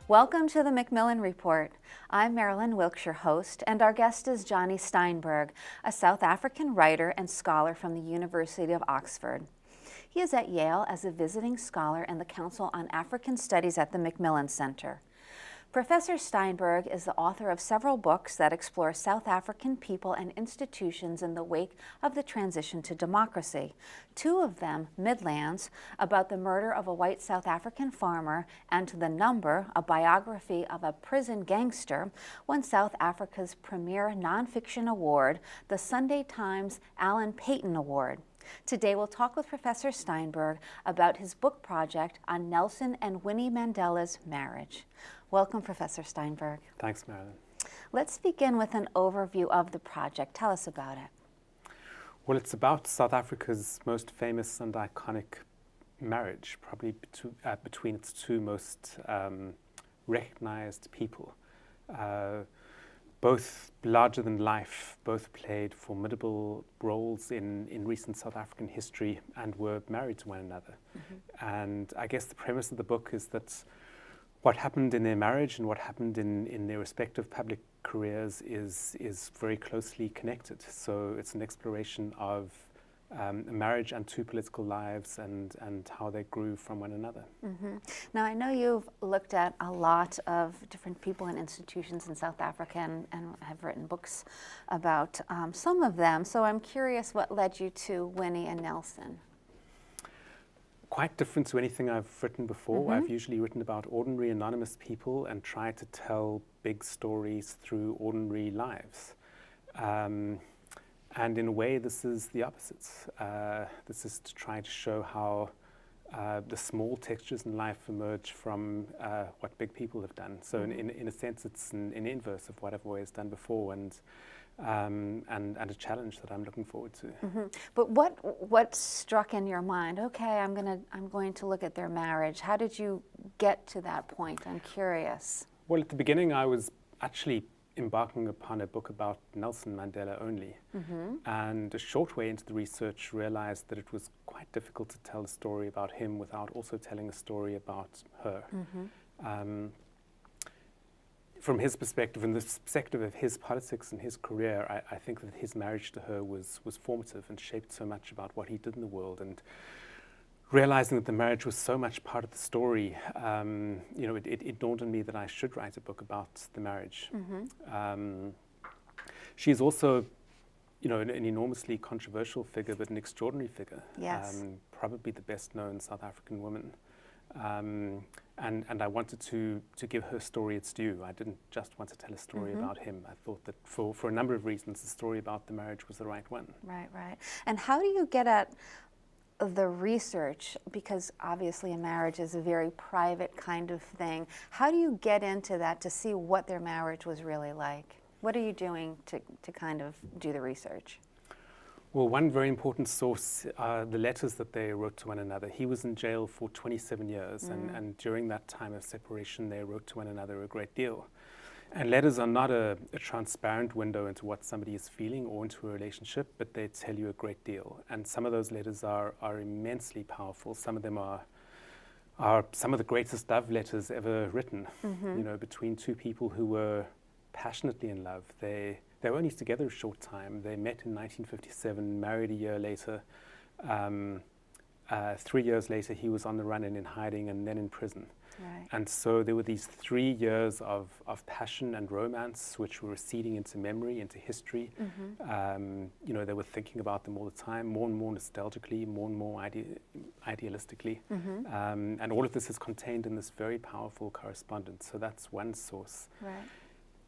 Welcome to the MacMillan Report. I'm Marilyn Wilkes, your host, and our guest is Jonny Steinberg, a South African writer and scholar from the University of Oxford. He is at Yale as a visiting scholar in the Council on African Studies at the MacMillan Center. Professor Steinberg is the author of several books that explore South African people and institutions in the wake of the transition to democracy. Two of them, Midlands, about the murder of a white South African farmer, and The Number, a biography of a prison gangster, won South Africa's premier nonfiction award, the Sunday Times Alan Paton Award. Today we'll talk with Professor Steinberg about his book project on Nelson and Winnie Mandela's marriage. Welcome, Professor Steinberg. Thanks, Marilyn. Let's begin with an overview of the project. Tell us about it. Well, it's about South Africa's most famous and iconic marriage, probably between its two most recognized people. Both larger than life, both played formidable roles in recent South African history and were married to one another. And I guess the premise of the book is that what happened in their marriage and what happened in their respective public careers is very closely connected. So it's an exploration of a marriage and two political lives and how they grew from one another. Now, I know you've looked at a lot of different people and institutions in South Africa and have written books about some of them. So I'm curious what led you to Winnie and Nelson. Quite different to anything I've written before. I've usually written about ordinary anonymous people and tried to tell big stories through ordinary lives. And in a way, this is the opposite. This is to try to show how the small textures in life emerge from what big people have done. So in a sense, it's an inverse of what I've always done before, and a challenge that I'm looking forward to. But what struck in your mind? Okay, I'm going to look at their marriage. How did you get to that point? I'm curious. Well, at the beginning, I was actually embarking upon a book about Nelson Mandela only, and a short way into the research realized that it was quite difficult to tell a story about him without also telling a story about her. From his perspective and the perspective of his politics and his career, I think that his marriage to her was formative and shaped so much about what he did in the world. And realizing that the marriage was so much part of the story, it dawned on me that I should write a book about the marriage. She's also, an enormously controversial figure, but an extraordinary figure. Yes. Probably the best known South African woman. And I wanted to give her story its due. I didn't just want to tell a story about him. I thought that for a number of reasons, the story about the marriage was the right one. Right. And how do you get at the research? Because obviously a marriage is a very private kind of thing. How do you get into that to see what their marriage was really like? What are you doing to kind of do the research? Well, one very important source are the letters that they wrote to one another. He was in jail for 27 years, and during that time of separation, they wrote to one another a great deal. And letters are not a transparent window into what somebody is feeling or into a relationship, but they tell you a great deal. And some of those letters are immensely powerful. Some of them are some of the greatest love letters ever written, between two people who were passionately in love. They were only together a short time. They met in 1957, married a year later. 3 years later, he was on the run and in hiding, and then in prison. Right. And so there were these 3 years of passion and romance, which were receding into memory, into history. They were thinking about them all the time, more and more nostalgically, more and more idealistically. And all of this is contained in this very powerful correspondence. So that's one source. Right.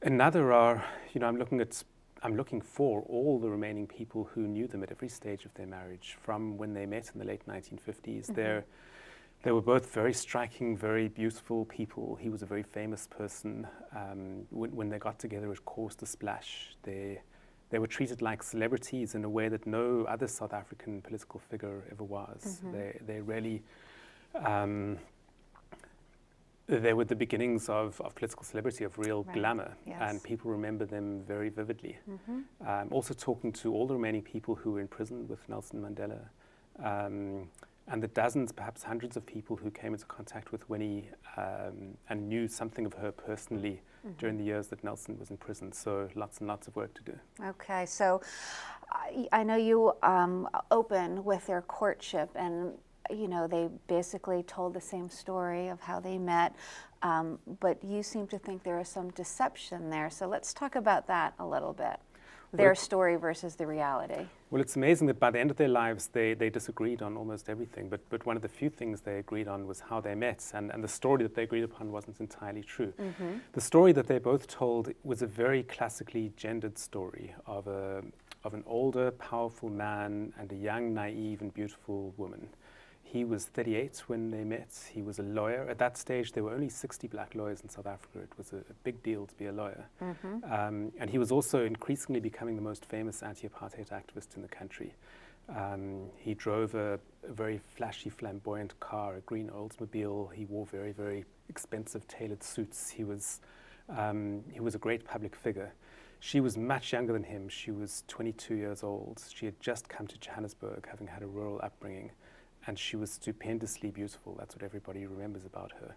Another are, I'm looking for all the remaining people who knew them at every stage of their marriage, from when they met in the late 1950s. They were both very striking, very beautiful people. He was a very famous person. When they got together, it caused a splash. They were treated like celebrities in a way that no other South African political figure ever was. They really... they were the beginnings of political celebrity, of real glamour, and people remember them very vividly. Also talking to all the remaining people who were in prison with Nelson Mandela, and the dozens, perhaps hundreds of people who came into contact with Winnie and knew something of her personally during the years that Nelson was in prison. So lots and lots of work to do. Okay, so I know you open with their courtship, and they basically told the same story of how they met, but you seem to think there is some deception there. So let's talk about that a little bit. Their story versus the reality. Well, it's amazing that by the end of their lives, they disagreed on almost everything. But one of the few things they agreed on was how they met. And the story that they agreed upon wasn't entirely true. The story that they both told was a very classically gendered story of an older, powerful man and a young, naive, and beautiful woman. He was 38 when they met. He was a lawyer. At that stage, there were only 60 black lawyers in South Africa. It was a big deal to be a lawyer. And he was also increasingly becoming the most famous anti-apartheid activist in the country. He drove a very flashy, flamboyant car, a green Oldsmobile. He wore very, very expensive tailored suits. He was a great public figure. She was much younger than him. She was 22 years old. She had just come to Johannesburg, having had a rural upbringing. And she was stupendously beautiful. That's what everybody remembers about her.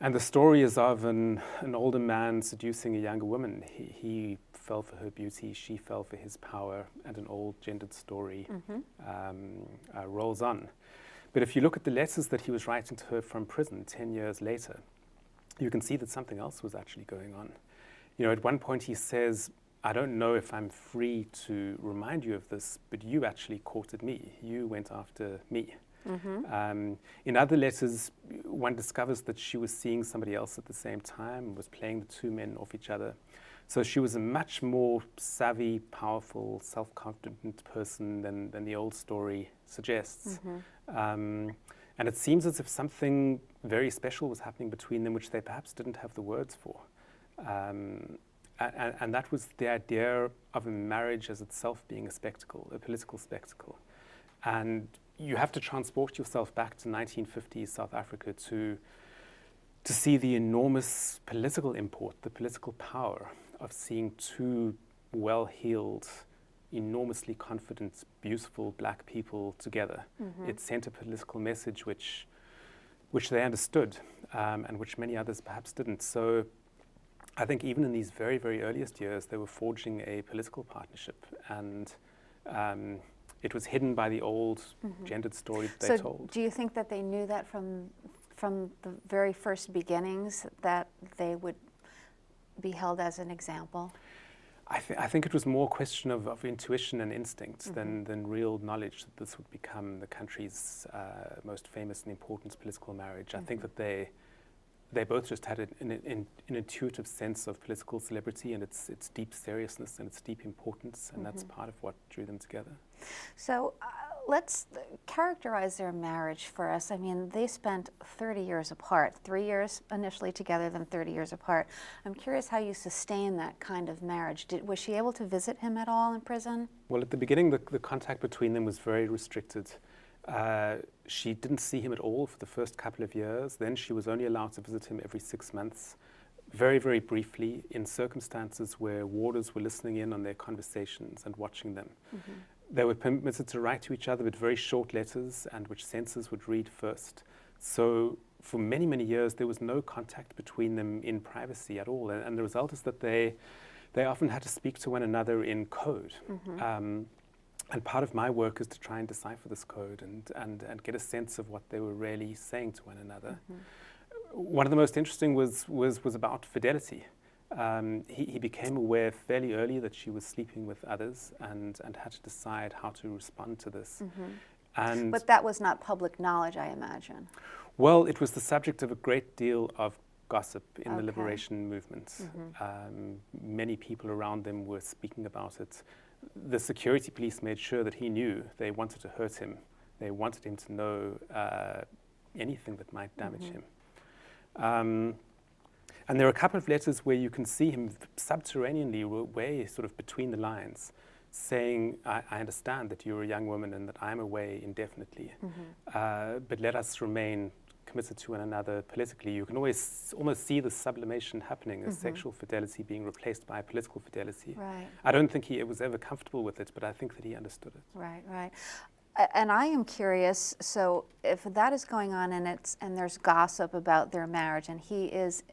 And the story is of an older man seducing a younger woman. He fell for her beauty, she fell for his power, and an old gendered story rolls on. But if you look at the letters that he was writing to her from prison 10 years later, you can see that something else was actually going on. At one point he says, "I don't know if I'm free to remind you of this, but you actually courted me. You went after me." In other letters, one discovers that she was seeing somebody else at the same time and was playing the two men off each other. So she was a much more savvy, powerful, self-confident person than the old story suggests. And it seems as if something very special was happening between them, which they perhaps didn't have the words for. And that was the idea of a marriage as itself being a spectacle, a political spectacle. And you have to transport yourself back to 1950s South Africa to see the enormous political import, the political power of seeing two well-heeled, enormously confident, beautiful black people together. It sent a political message which they understood, and which many others perhaps didn't. So I think even in these very, very earliest years, they were forging a political partnership, and it was hidden by the old gendered story that they told. So do you think that they knew that from the very first beginnings, that they would be held as an example? I think it was more a question of intuition and instinct than real knowledge that this would become the country's most famous and important political marriage. I think that they both just had an intuitive sense of political celebrity and its deep seriousness and its deep importance, and that's part of what drew them together. So let's characterize their marriage for us. I mean, they spent 30 years apart, 3 years initially together, then 30 years apart. I'm curious how you sustain that kind of marriage. Was she able to visit him at all in prison? Well, at the beginning, the contact between them was very restricted. She didn't see him at all for the first couple of years. Then she was only allowed to visit him every 6 months, very, very briefly, in circumstances where warders were listening in on their conversations and watching them. They were permitted to write to each other, but very short letters, and which censors would read first. So for many, many years, there was no contact between them in privacy at all. And the result is that they often had to speak to one another in code. And part of my work is to try and decipher this code and get a sense of what they were really saying to one another. One of the most interesting was about fidelity. He became aware fairly early that she was sleeping with others and had to decide how to respond to this. But that was not public knowledge, I imagine. Well, it was the subject of a great deal of gossip in the liberation movement. Many people around them were speaking about it. The security police made sure that he knew. They wanted to hurt him. They wanted him to know anything that might damage him. And there are a couple of letters where you can see him subterraneanly, way sort of between the lines, saying, I understand that you're a young woman and that I'm away indefinitely, but let us remain committed to one another politically. You can always almost see the sublimation happening as sexual fidelity being replaced by political fidelity. Right. I don't think he was ever comfortable with it, but I think that he understood it. Right, right. And I am curious, so if that is going on and there's gossip about their marriage and he is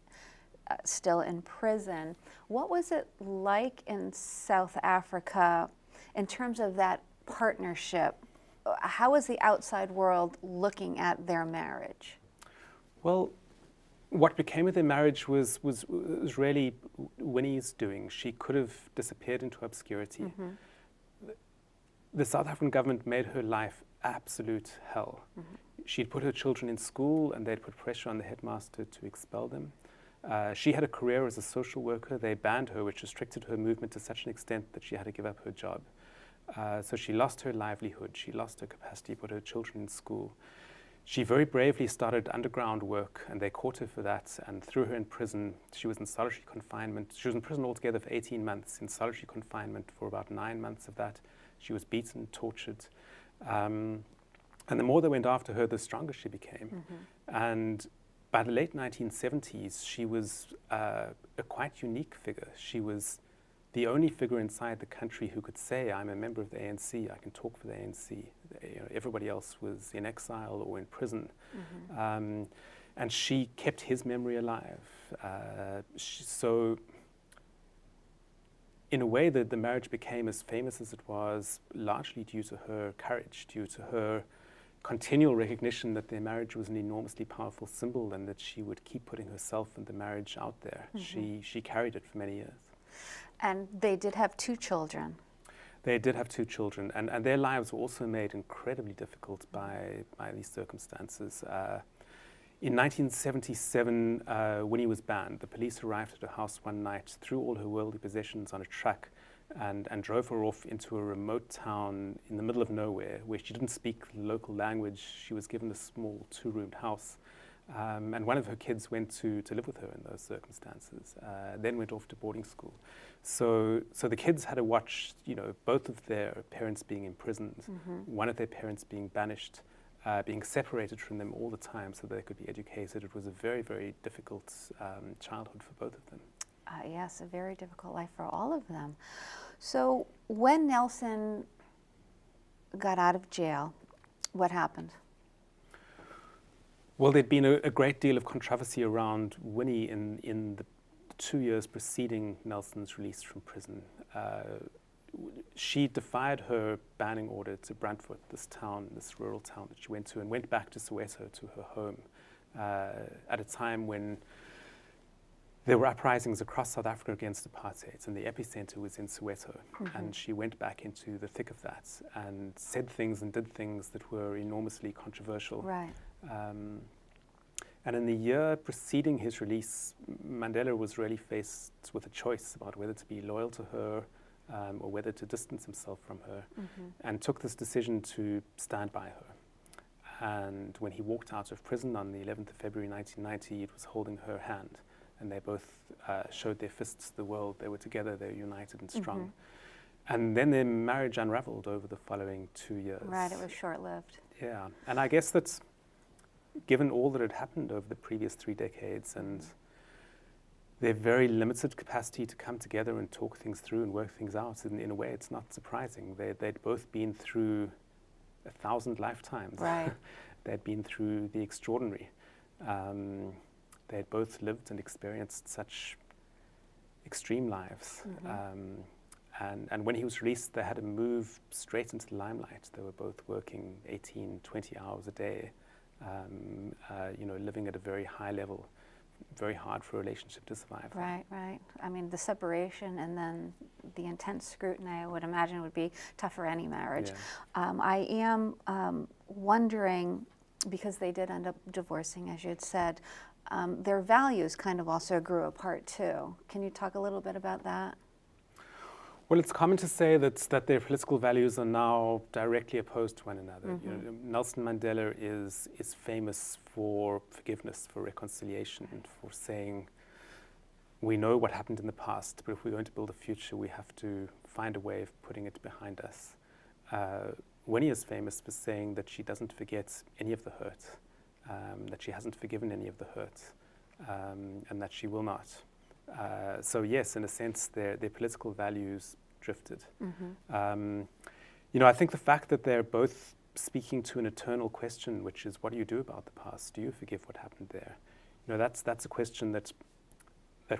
still in prison, what was it like in South Africa in terms of that partnership? How was the outside world looking at their marriage? Well, what became of their marriage was really Winnie's doing. She could have disappeared into obscurity. Mm-hmm. The South African government made her life absolute hell. Mm-hmm. She'd put her children in school and they'd put pressure on the headmaster to expel them. She had a career as a social worker. They banned her, which restricted her movement to such an extent that she had to give up her job. So she lost her livelihood. She lost her capacity to put her children in school. She very bravely started underground work, and they caught her for that and threw her in prison. She was in solitary confinement. She was in prison altogether for 18 months, in solitary confinement for about 9 months of that. She was beaten, tortured. And the more they went after her, the stronger she became. Mm-hmm. And by the late 1970s, she was a quite unique figure. She was the only figure inside the country who could say, I'm a member of the ANC, I can talk for the ANC. Everybody else was in exile or in prison. Mm-hmm. And she kept his memory alive. So in a way, the marriage became as famous as it was, largely due to her courage, due to her continual recognition that their marriage was an enormously powerful symbol and that she would keep putting herself and the marriage out there. Mm-hmm. She carried it for many years. And they did have 2 children. They did have 2 children, and their lives were also made incredibly difficult by these circumstances. In 1977, Winnie was banned. The police arrived at her house one night, threw all her worldly possessions on a truck, and drove her off into a remote town in the middle of nowhere where she didn't speak the local language. She was given a small 2-roomed house. And one of her kids went to live with her in those circumstances, then went off to boarding school. So the kids had to watch, both of their parents being imprisoned, mm-hmm. one of their parents being banished, being separated from them all the time so they could be educated. It was a very, very difficult childhood for both of them. Yes, a very difficult life for all of them. So when Nelson got out of jail, what happened? Well, there'd been a great deal of controversy around Winnie in the 2 years preceding Nelson's release from prison. She defied her banning order to Brantford, this rural town that she went to, and went back to Soweto, to her home, at a time when there were uprisings across South Africa against apartheid, and the epicenter was in Soweto. Mm-hmm. And she went back into the thick of that and said things and did things that were enormously controversial. Right. And in the year preceding his release, Mandela was really faced with a choice about whether to be loyal to her or whether to distance himself from her, mm-hmm. and took this decision to stand by her. And when he walked out of prison on the 11th of February 1990, it was holding her hand. And they both showed their fists to the world. They were together, they were united and strong. Mm-hmm. And then their marriage unraveled over the following 2 years. Right, it was short-lived. Yeah, and I guess that's, given all that had happened over the previous 3 decades and their very limited capacity to come together and talk things through and work things out, in a way it's not surprising. They'd both been through 1,000 lifetimes. Right. They'd been through the extraordinary. They'd both lived and experienced such extreme lives. Mm-hmm. And when he was released, they had to move straight into the limelight. They were both working 18, 20 hours a day, living at a very high level. Very hard for a relationship to survive. Right, right. I mean, the separation and then the intense scrutiny, I would imagine, would be tough for any marriage. Yeah. I am wondering, because they did end up divorcing, as you had said, their values kind of also grew apart too. Can you talk a little bit about that? Well, it's common to say that their political values are now directly opposed to one another. Mm-hmm. Nelson Mandela is famous for forgiveness, for reconciliation, and for saying, we know what happened in the past, but if we're going to build a future, we have to find a way of putting it behind us. Winnie is famous for saying that she doesn't forget any of the hurt, that she hasn't forgiven any of the hurt, and that she will not. So yes, in a sense, their political values drifted. Mm-hmm. I think the fact that they're both speaking to an eternal question, which is, what do you do about the past? Do you forgive what happened there? That's a question that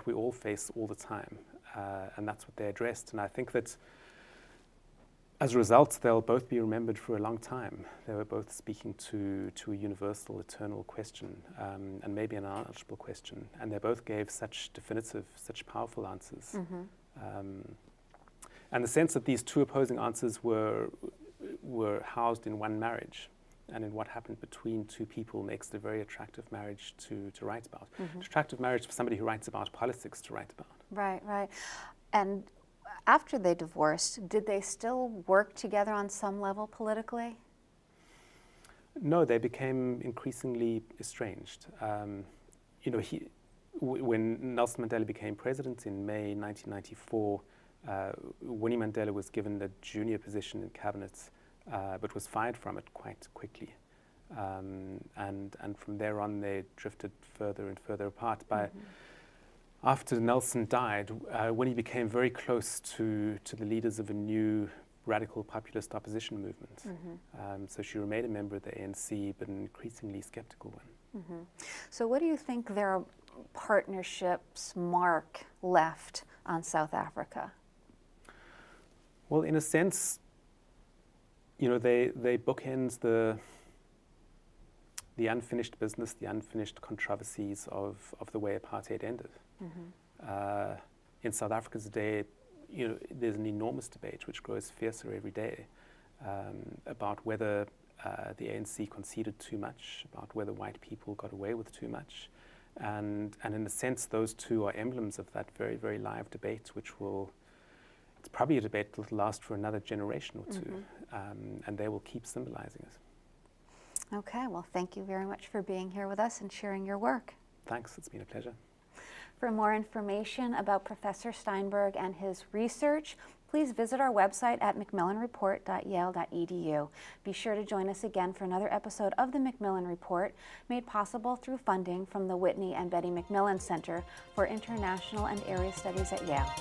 we all face all the time, and that's what they addressed. And I think that as a result, they'll both be remembered for a long time. They were both speaking to a universal, eternal question, and maybe an unanswerable question. And they both gave such definitive, such powerful answers. And the sense that these two opposing answers were housed in one marriage, and in what happened between two people makes it a very attractive marriage to write about. Attractive marriage for somebody who writes about politics to write about. Right, right. And after they divorced, did they still work together on some level politically? No, they became increasingly estranged. When Nelson Mandela became president in May 1994, Winnie Mandela was given a junior position in cabinet, but was fired from it quite quickly. And from there on, they drifted further and further apart. After Nelson died, Winnie became very close to the leaders of a new radical populist opposition movement. So she remained a member of the ANC, but an increasingly skeptical one. So what do you think their partnership's mark left on South Africa? Well, in a sense, they bookend the unfinished business, the unfinished controversies of the way apartheid ended. In South Africa today, there's an enormous debate which grows fiercer every day about whether the ANC conceded too much, about whether white people got away with too much. And in a sense, those two are emblems of that very, very live debate, it's probably a debate that will last for another generation or two, and they will keep symbolizing it. Okay, well, thank you very much for being here with us and sharing your work. Thanks, it's been a pleasure. For more information about Professor Steinberg and his research, please visit our website at macmillanreport.yale.edu. Be sure to join us again for another episode of the MacMillan Report, made possible through funding from the Whitney and Betty MacMillan Center for International and Area Studies at Yale.